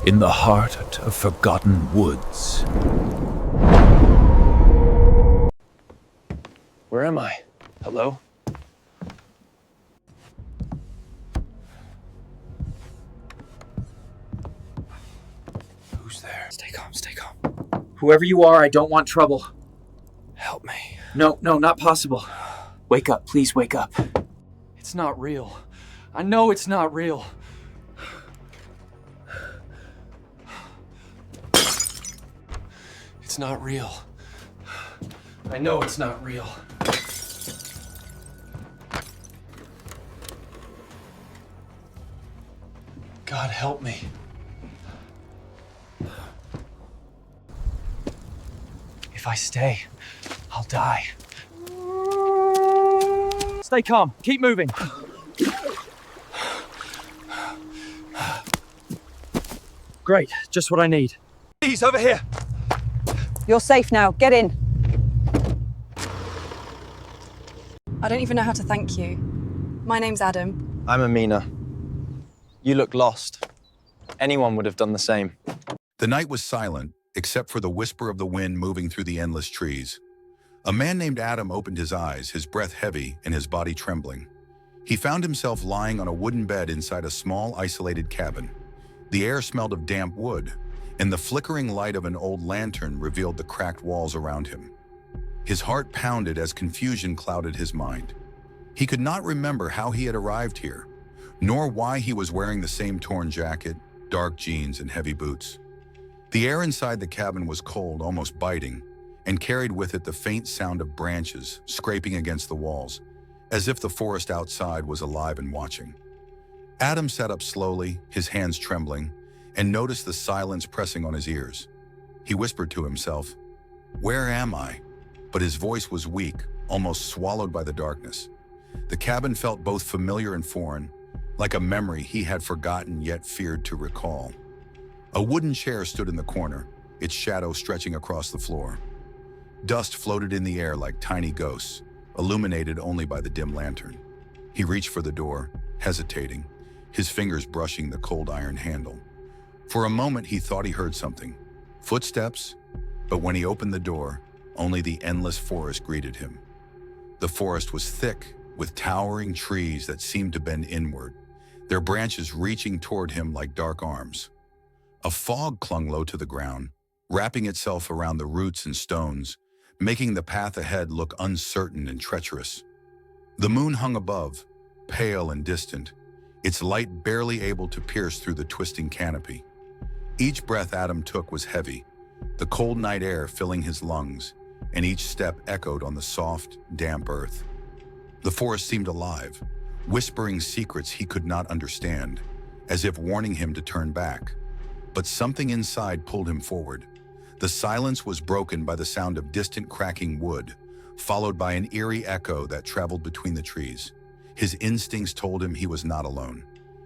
in the heart of forgotten woods. Where am I? Hello? Who's there? Stay calm, stay calm. Whoever you are, I don't want trouble. Help me. No, not possible. Wake up, please wake up. It's not real. I know it's not real. It's not real. I know it's not real. God help me. If I stay, I'll die. Stay calm. Keep moving. Great. Just what I need. Please, over here. You're safe now. Get in. I don't even know how to thank you. My name's Adam. I'm Amina. You look lost. Anyone would have done the same. The night was silent, except for the whisper of the wind moving through the endless trees. A man named Adam opened his eyes, his breath heavy and his body trembling. He found himself lying on a wooden bed inside a small, isolated cabin. The air smelled of damp wood, and the flickering light of an old lantern revealed the cracked walls around him. His heart pounded as confusion clouded his mind. He could not remember how he had arrived here, nor why he was wearing the same torn jacket, dark jeans, and heavy boots. The air inside the cabin was cold, almost biting, and carried with it the faint sound of branches scraping against the walls, as if the forest outside was alive and watching. Adam sat up slowly, his hands trembling, and noticed the silence pressing on his ears. He whispered to himself, "Where am I?" But his voice was weak, almost swallowed by the darkness. The cabin felt both familiar and foreign, like a memory he had forgotten yet feared to recall. A wooden chair stood in the corner, its shadow stretching across the floor. Dust floated in the air like tiny ghosts, illuminated only by the dim lantern. He reached for the door, hesitating, his fingers brushing the cold iron handle. For a moment he thought he heard something, footsteps, but when he opened the door, only the endless forest greeted him. The forest was thick, with towering trees that seemed to bend inward, their branches reaching toward him like dark arms. A fog clung low to the ground, wrapping itself around the roots and stones, making the path ahead look uncertain and treacherous. The moon hung above, pale and distant, its light barely able to pierce through the twisting canopy. Each breath Adam took was heavy, the cold night air filling his lungs, and each step echoed on the soft, damp earth. The forest seemed alive, whispering secrets he could not understand, as if warning him to turn back. But something inside pulled him forward. The silence was broken by the sound of distant cracking wood, followed by an eerie echo that traveled between the trees. His instincts told him he was not alone.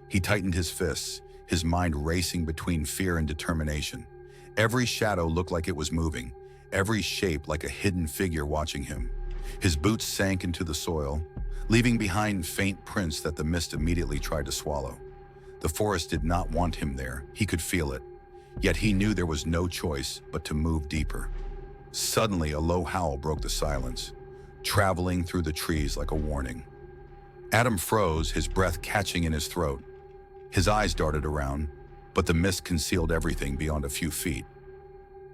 He tightened his fists, his mind racing between fear and determination. Every shadow looked like it was moving, every shape like a hidden figure watching him. His boots sank into the soil, leaving behind faint prints that the mist immediately tried to swallow. The forest did not want him there. He could feel it. Yet he knew there was no choice but to move deeper. Suddenly, a low howl broke the silence, traveling through the trees like a warning. Adam froze, his breath catching in his throat. His eyes darted around, but the mist concealed everything beyond a few feet.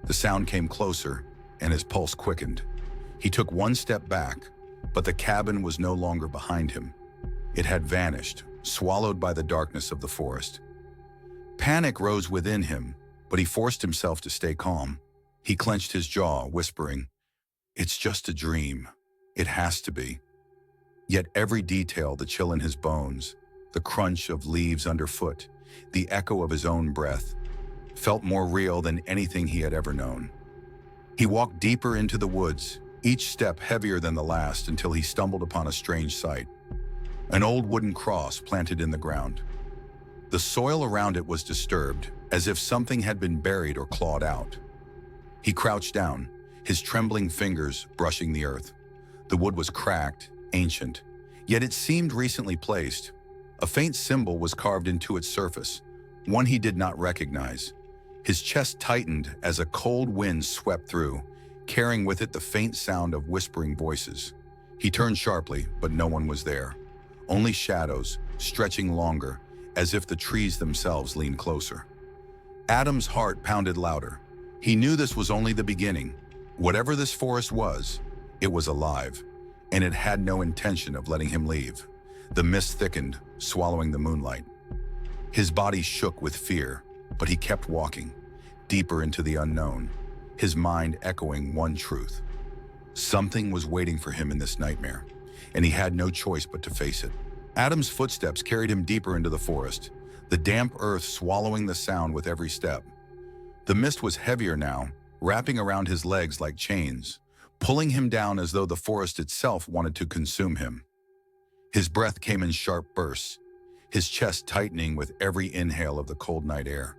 The sound came closer, and his pulse quickened. He took one step back, but the cabin was no longer behind him. It had vanished, swallowed by the darkness of the forest. Panic rose within him, but he forced himself to stay calm. He clenched his jaw, whispering, "It's just a dream. It has to be." Yet every detail, the chill in his bones, the crunch of leaves underfoot, the echo of his own breath, felt more real than anything he had ever known. He walked deeper into the woods, each step heavier than the last, until he stumbled upon a strange sight. An old wooden cross planted in the ground. The soil around it was disturbed, as if something had been buried or clawed out. He crouched down, his trembling fingers brushing the earth. The wood was cracked, ancient, yet it seemed recently placed. A faint symbol was carved into its surface, one he did not recognize. His chest tightened as a cold wind swept through, carrying with it the faint sound of whispering voices. He turned sharply, but no one was there. Only shadows, stretching longer, as if the trees themselves leaned closer. Adam's heart pounded louder. He knew this was only the beginning. Whatever this forest was, it was alive, and it had no intention of letting him leave. The mist thickened, swallowing the moonlight. His body shook with fear, but he kept walking, deeper into the unknown, his mind echoing one truth. Something was waiting for him in this nightmare, and he had no choice but to face it. Adam's footsteps carried him deeper into the forest, the damp earth swallowing the sound with every step. The mist was heavier now, wrapping around his legs like chains, pulling him down as though the forest itself wanted to consume him. His breath came in sharp bursts, his chest tightening with every inhale of the cold night air.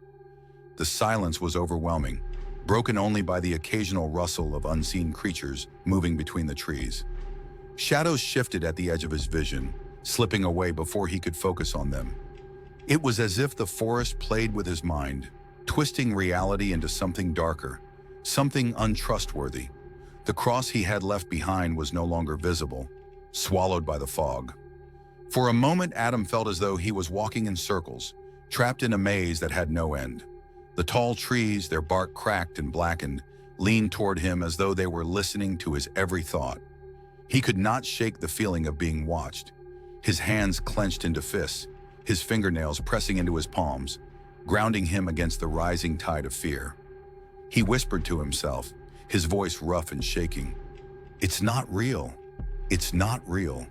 The silence was overwhelming, broken only by the occasional rustle of unseen creatures moving between the trees. Shadows shifted at the edge of his vision, slipping away before he could focus on them. It was as if the forest played with his mind, twisting reality into something darker, something untrustworthy. The cross he had left behind was no longer visible, swallowed by the fog. For a moment, Adam felt as though he was walking in circles, trapped in a maze that had no end. The tall trees, their bark cracked and blackened, leaned toward him as though they were listening to his every thought. He could not shake the feeling of being watched. His hands clenched into fists, his fingernails pressing into his palms, grounding him against the rising tide of fear. He whispered to himself, his voice rough and shaking, "It's not real. It's not real."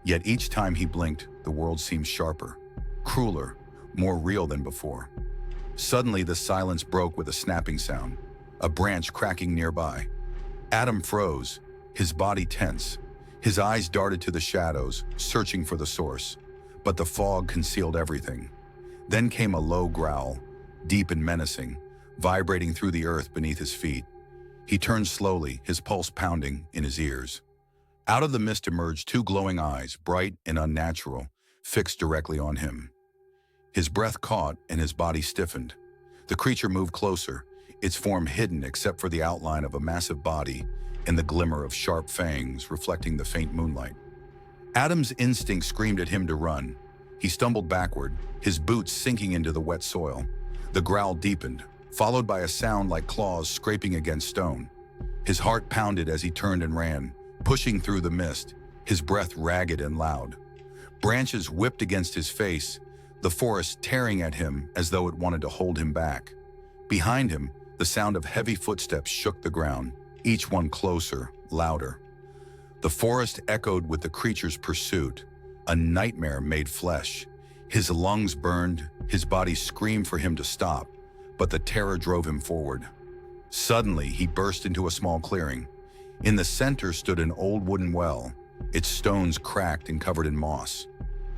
Yet each time he blinked, the world seemed sharper, crueler, more real than before. Suddenly, the silence broke with a snapping sound, a branch cracking nearby. Adam froze, his body tense. His eyes darted to the shadows, searching for the source, but the fog concealed everything. Then came a low growl, deep and menacing, vibrating through the earth beneath his feet. He turned slowly, his pulse pounding in his ears. Out of the mist emerged two glowing eyes, bright and unnatural, fixed directly on him. His breath caught and his body stiffened. The creature moved closer, its form hidden except for the outline of a massive body and the glimmer of sharp fangs reflecting the faint moonlight. Adam's instinct screamed at him to run. He stumbled backward, his boots sinking into the wet soil. The growl deepened, followed by a sound like claws scraping against stone. His heart pounded as he turned and ran, pushing through the mist, his breath ragged and loud. Branches whipped against his face, the forest tearing at him as though it wanted to hold him back. Behind him, the sound of heavy footsteps shook the ground, each one closer, louder. The forest echoed with the creature's pursuit, a nightmare made flesh. His lungs burned, his body screamed for him to stop, but the terror drove him forward. Suddenly, he burst into a small clearing. In the center stood an old wooden well, its stones cracked and covered in moss.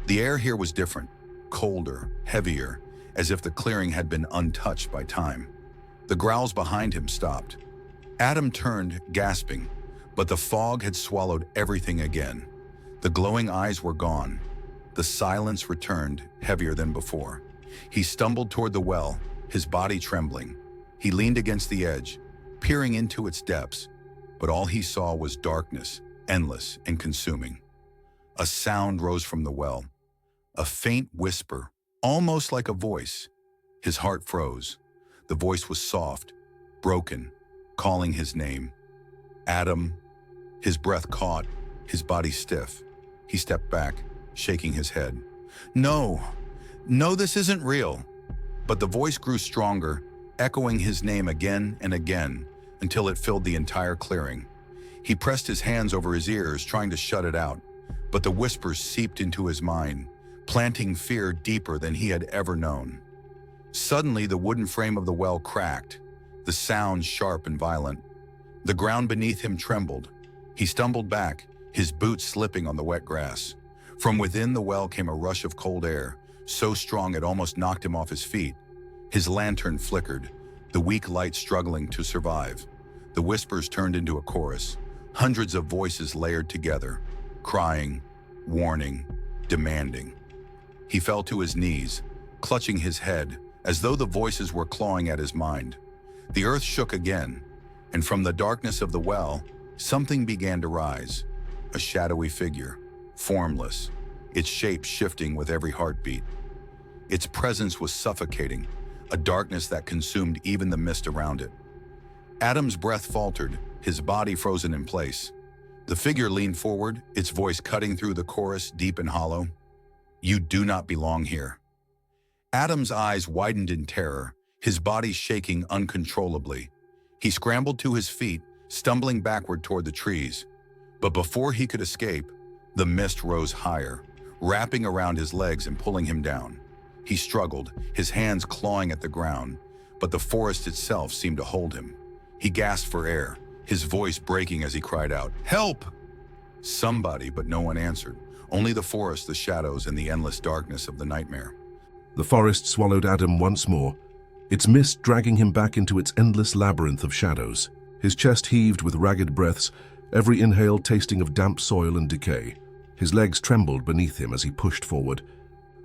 The air here was different, colder, heavier, as if the clearing had been untouched by time. The growls behind him stopped. Adam turned, gasping, but the fog had swallowed everything again. The glowing eyes were gone. The silence returned, heavier than before. He stumbled toward the well, his body trembling. He leaned against the edge, peering into its depths, but all he saw was darkness, endless and consuming. A sound rose from the well, a faint whisper, almost like a voice. His heart froze. The voice was soft, broken, calling his name. Adam. His breath caught, his body stiff. He stepped back, shaking his head. No, this isn't real. But the voice grew stronger, echoing his name again and again until it filled the entire clearing. He pressed his hands over his ears, trying to shut it out, but the whispers seeped into his mind, planting fear deeper than he had ever known. Suddenly, the wooden frame of the well cracked, the sound sharp and violent. The ground beneath him trembled. He stumbled back, his boots slipping on the wet grass. From within the well came a rush of cold air, so strong it almost knocked him off his feet. His lantern flickered, the weak light struggling to survive. The whispers turned into a chorus, hundreds of voices layered together, crying, warning, demanding. He fell to his knees, clutching his head, as though the voices were clawing at his mind. The earth shook again, and from the darkness of the well, something began to rise. A shadowy figure, formless, its shape shifting with every heartbeat. Its presence was suffocating, a darkness that consumed even the mist around it. Adam's breath faltered, his body frozen in place. The figure leaned forward, its voice cutting through the chorus deep and hollow. "You do not belong here." Adam's eyes widened in terror, his body shaking uncontrollably. He scrambled to his feet, stumbling backward toward the trees. But before he could escape, the mist rose higher, wrapping around his legs and pulling him down. He struggled, his hands clawing at the ground, but the forest itself seemed to hold him. He gasped for air, his voice breaking as he cried out, "Help!" Somebody, but no one answered. Only the forest, the shadows, and the endless darkness of the nightmare. The forest swallowed Adam once more, its mist dragging him back into its endless labyrinth of shadows. His chest heaved with ragged breaths, every inhale tasting of damp soil and decay. His legs trembled beneath him as he pushed forward,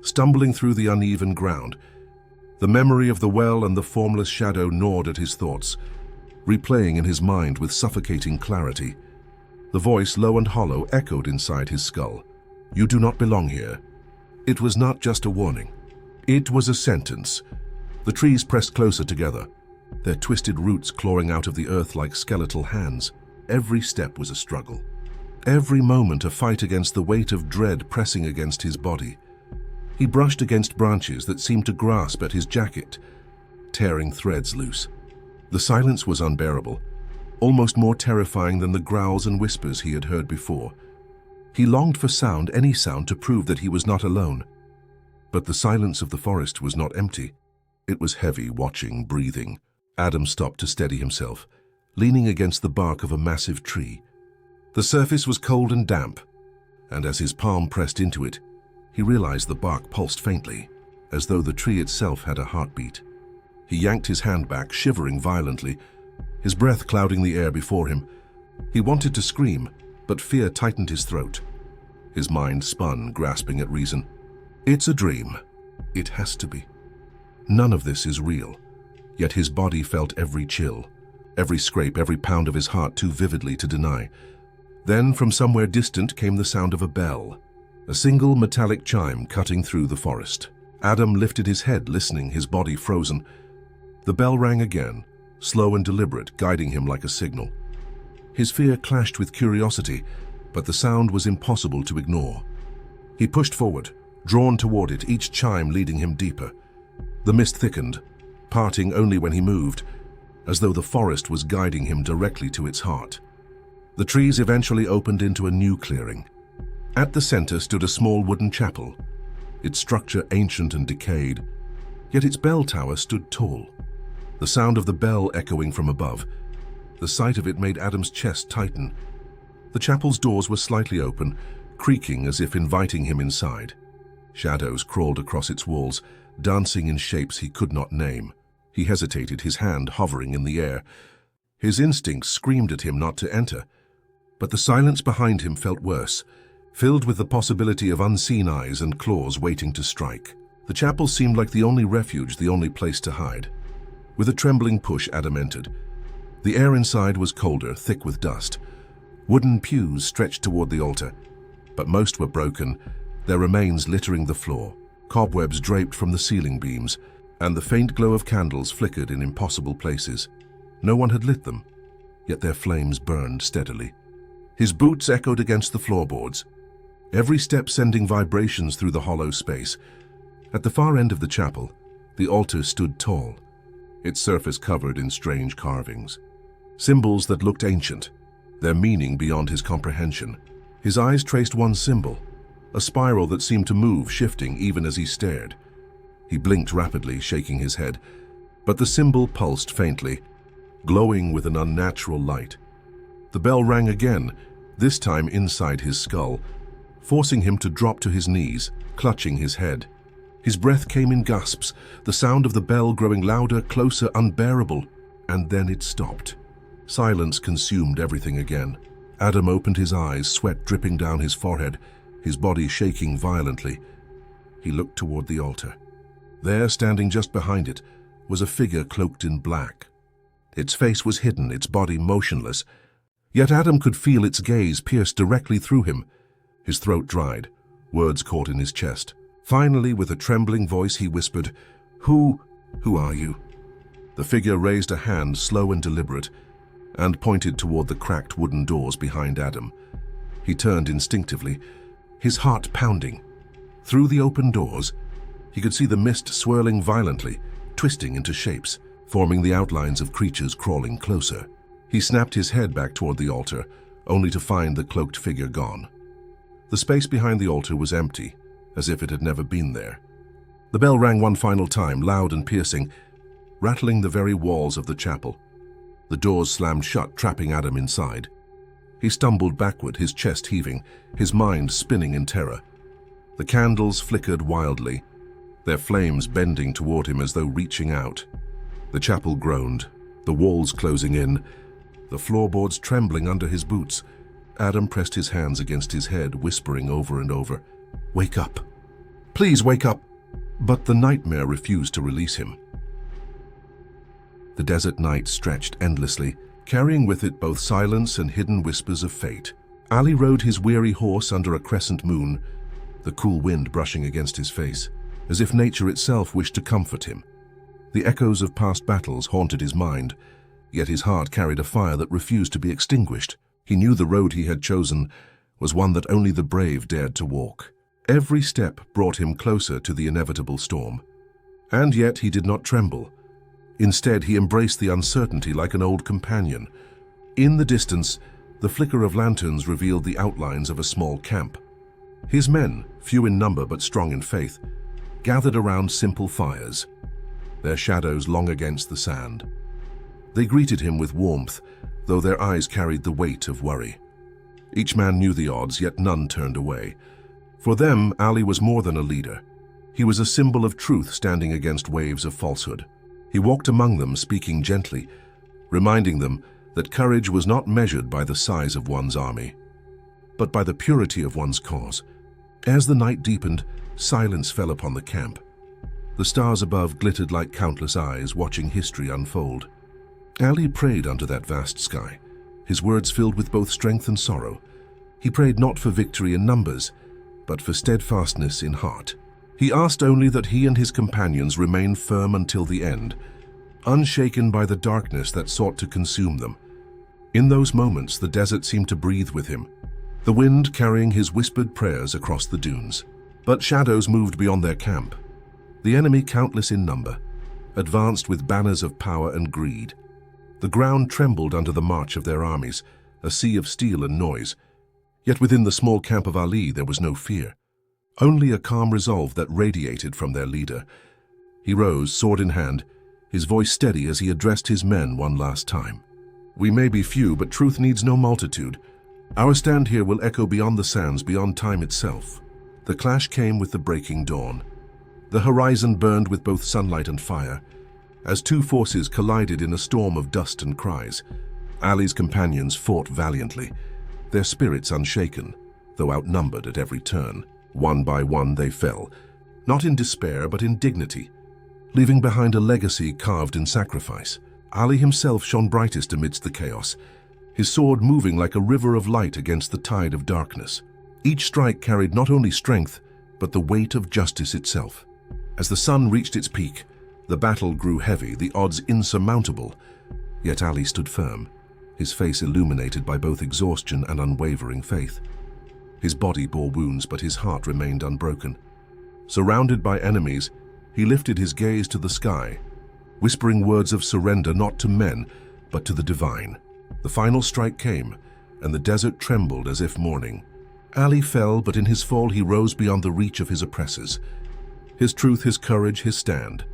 stumbling through the uneven ground. The memory of the well and the formless shadow gnawed at his thoughts, replaying in his mind with suffocating clarity. The voice, low and hollow, echoed inside his skull. "You do not belong here." It was not just a warning. It was a sentence. The trees pressed closer together, their twisted roots clawing out of the earth like skeletal hands. Every step was a struggle. Every moment a fight against the weight of dread pressing against his body. He brushed against branches that seemed to grasp at his jacket, tearing threads loose. The silence was unbearable, almost more terrifying than the growls and whispers he had heard before. He longed for sound, any sound, to prove that he was not alone. But the silence of the forest was not empty. It was heavy, watching, breathing. Adam stopped to steady himself, leaning against the bark of a massive tree. The surface was cold and damp, and as his palm pressed into it, he realized the bark pulsed faintly, as though the tree itself had a heartbeat. He yanked his hand back, shivering violently, his breath clouding the air before him. He wanted to scream, but fear tightened his throat. His mind spun, grasping at reason. It's a dream. It has to be. None of this is real. Yet his body felt every chill, every scrape, every pound of his heart too vividly to deny. Then, from somewhere distant, came the sound of a bell, a single metallic chime cutting through the forest. Adam lifted his head, listening, his body frozen. The bell rang again, slow and deliberate, guiding him like a signal. His fear clashed with curiosity, but the sound was impossible to ignore. He pushed forward, drawn toward it, each chime leading him deeper. The mist thickened, parting only when he moved, as though the forest was guiding him directly to its heart. The trees eventually opened into a new clearing. At the center stood a small wooden chapel, its structure ancient and decayed, yet its bell tower stood tall. The sound of the bell echoing from above. The sight of it made Adam's chest tighten. The chapel's doors were slightly open, creaking as if inviting him inside. Shadows crawled across its walls, dancing in shapes he could not name. He hesitated, his hand hovering in the air. His instincts screamed at him not to enter, but the silence behind him felt worse, filled with the possibility of unseen eyes and claws waiting to strike. The chapel seemed like the only refuge, the only place to hide. With a trembling push, Adam entered. The air inside was colder, thick with dust. Wooden pews stretched toward the altar, but most were broken, their remains littering the floor. Cobwebs draped from the ceiling beams, and the faint glow of candles flickered in impossible places. No one had lit them, yet their flames burned steadily. His boots echoed against the floorboards, every step sending vibrations through the hollow space. At the far end of the chapel, the altar stood tall, its surface covered in strange carvings. Symbols that looked ancient, their meaning beyond his comprehension. His eyes traced one symbol, a spiral that seemed to move, shifting even as he stared. He blinked rapidly, shaking his head, but the symbol pulsed faintly, glowing with an unnatural light. The bell rang again, this time inside his skull, forcing him to drop to his knees, clutching his head. His breath came in gasps, the sound of the bell growing louder, closer, unbearable, and then it stopped. Silence consumed everything again. Adam opened his eyes, sweat dripping down his forehead, his body shaking violently. He looked toward the altar. There, standing just behind it, was a figure cloaked in black. Its face was hidden, its body motionless, yet Adam could feel its gaze pierce directly through him. His throat dried, words caught in his chest. Finally, with a trembling voice, he whispered, Who are you?" The figure raised a hand, slow and deliberate, and pointed toward the cracked wooden doors behind Adam. He turned instinctively, his heart pounding. Through the open doors, he could see the mist swirling violently, twisting into shapes, forming the outlines of creatures crawling closer. He snapped his head back toward the altar, only to find the cloaked figure gone. The space behind the altar was empty, as if it had never been there. The bell rang one final time, loud and piercing, rattling the very walls of the chapel. The doors slammed shut, trapping Adam inside. He stumbled backward, his chest heaving, his mind spinning in terror. The candles flickered wildly, their flames bending toward him as though reaching out. The chapel groaned, the walls closing in, the floorboards trembling under his boots. Adam pressed his hands against his head, whispering over and over, "Wake up! Please wake up!" But the nightmare refused to release him. The desert night stretched endlessly, carrying with it both silence and hidden whispers of fate. Ali rode his weary horse under a crescent moon, the cool wind brushing against his face, as if nature itself wished to comfort him. The echoes of past battles haunted his mind, yet his heart carried a fire that refused to be extinguished. He knew the road he had chosen was one that only the brave dared to walk. Every step brought him closer to the inevitable storm. And yet he did not tremble. Instead, he embraced the uncertainty like an old companion. In the distance, the flicker of lanterns revealed the outlines of a small camp. His men, few in number but strong in faith, gathered around simple fires, their shadows long against the sand. They greeted him with warmth, though their eyes carried the weight of worry. Each man knew the odds, yet none turned away. For them, Ali was more than a leader. He was a symbol of truth standing against waves of falsehood. He walked among them, speaking gently, reminding them that courage was not measured by the size of one's army, but by the purity of one's cause. As the night deepened, silence fell upon the camp. The stars above glittered like countless eyes watching history unfold. Ali prayed under that vast sky, his words filled with both strength and sorrow. He prayed not for victory in numbers, but for steadfastness in heart. He asked only that he and his companions remain firm until the end, unshaken by the darkness that sought to consume them. In those moments, the desert seemed to breathe with him, the wind carrying his whispered prayers across the dunes. But shadows moved beyond their camp. The enemy, countless in number, advanced with banners of power and greed. The ground trembled under the march of their armies, a sea of steel and noise. Yet within the small camp of Ali there was no fear, only a calm resolve that radiated from their leader. He rose, sword in hand, his voice steady as he addressed his men one last time. "We may be few, but truth needs no multitude. Our stand here will echo beyond the sands, beyond time itself." The clash came with the breaking dawn. The horizon burned with both sunlight and fire, as two forces collided in a storm of dust and cries. Ali's companions fought valiantly, their spirits unshaken, though outnumbered at every turn. One by one they fell, not in despair but in dignity, leaving behind a legacy carved in sacrifice. Ali himself shone brightest amidst the chaos, his sword moving like a river of light against the tide of darkness. Each strike carried not only strength, but the weight of justice itself. As the sun reached its peak, the battle grew heavy, the odds insurmountable. Yet Ali stood firm, his face illuminated by both exhaustion and unwavering faith. His body bore wounds, but his heart remained unbroken. Surrounded by enemies, he lifted his gaze to the sky, whispering words of surrender not to men, but to the divine. The final strike came, and the desert trembled as if mourning. Ali fell, but in his fall he rose beyond the reach of his oppressors. His truth, his courage, his stand,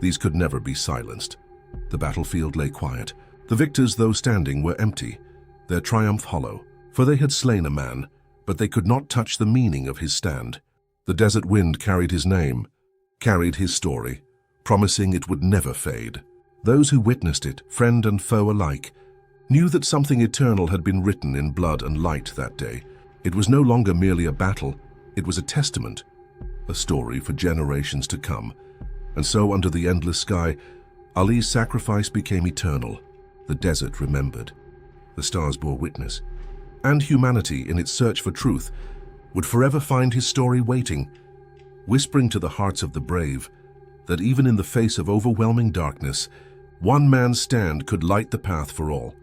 these could never be silenced. The battlefield lay quiet. The victors, though standing, were empty, their triumph hollow, for they had slain a man, but they could not touch the meaning of his stand. The desert wind carried his name, carried his story, promising it would never fade. Those who witnessed it, friend and foe alike, knew that something eternal had been written in blood and light that day. It was no longer merely a battle, it was a testament, a story for generations to come. And so, under the endless sky, Ali's sacrifice became eternal. The desert remembered. The stars bore witness. And humanity, in its search for truth, would forever find his story waiting, whispering to the hearts of the brave that even in the face of overwhelming darkness, one man's stand could light the path for all.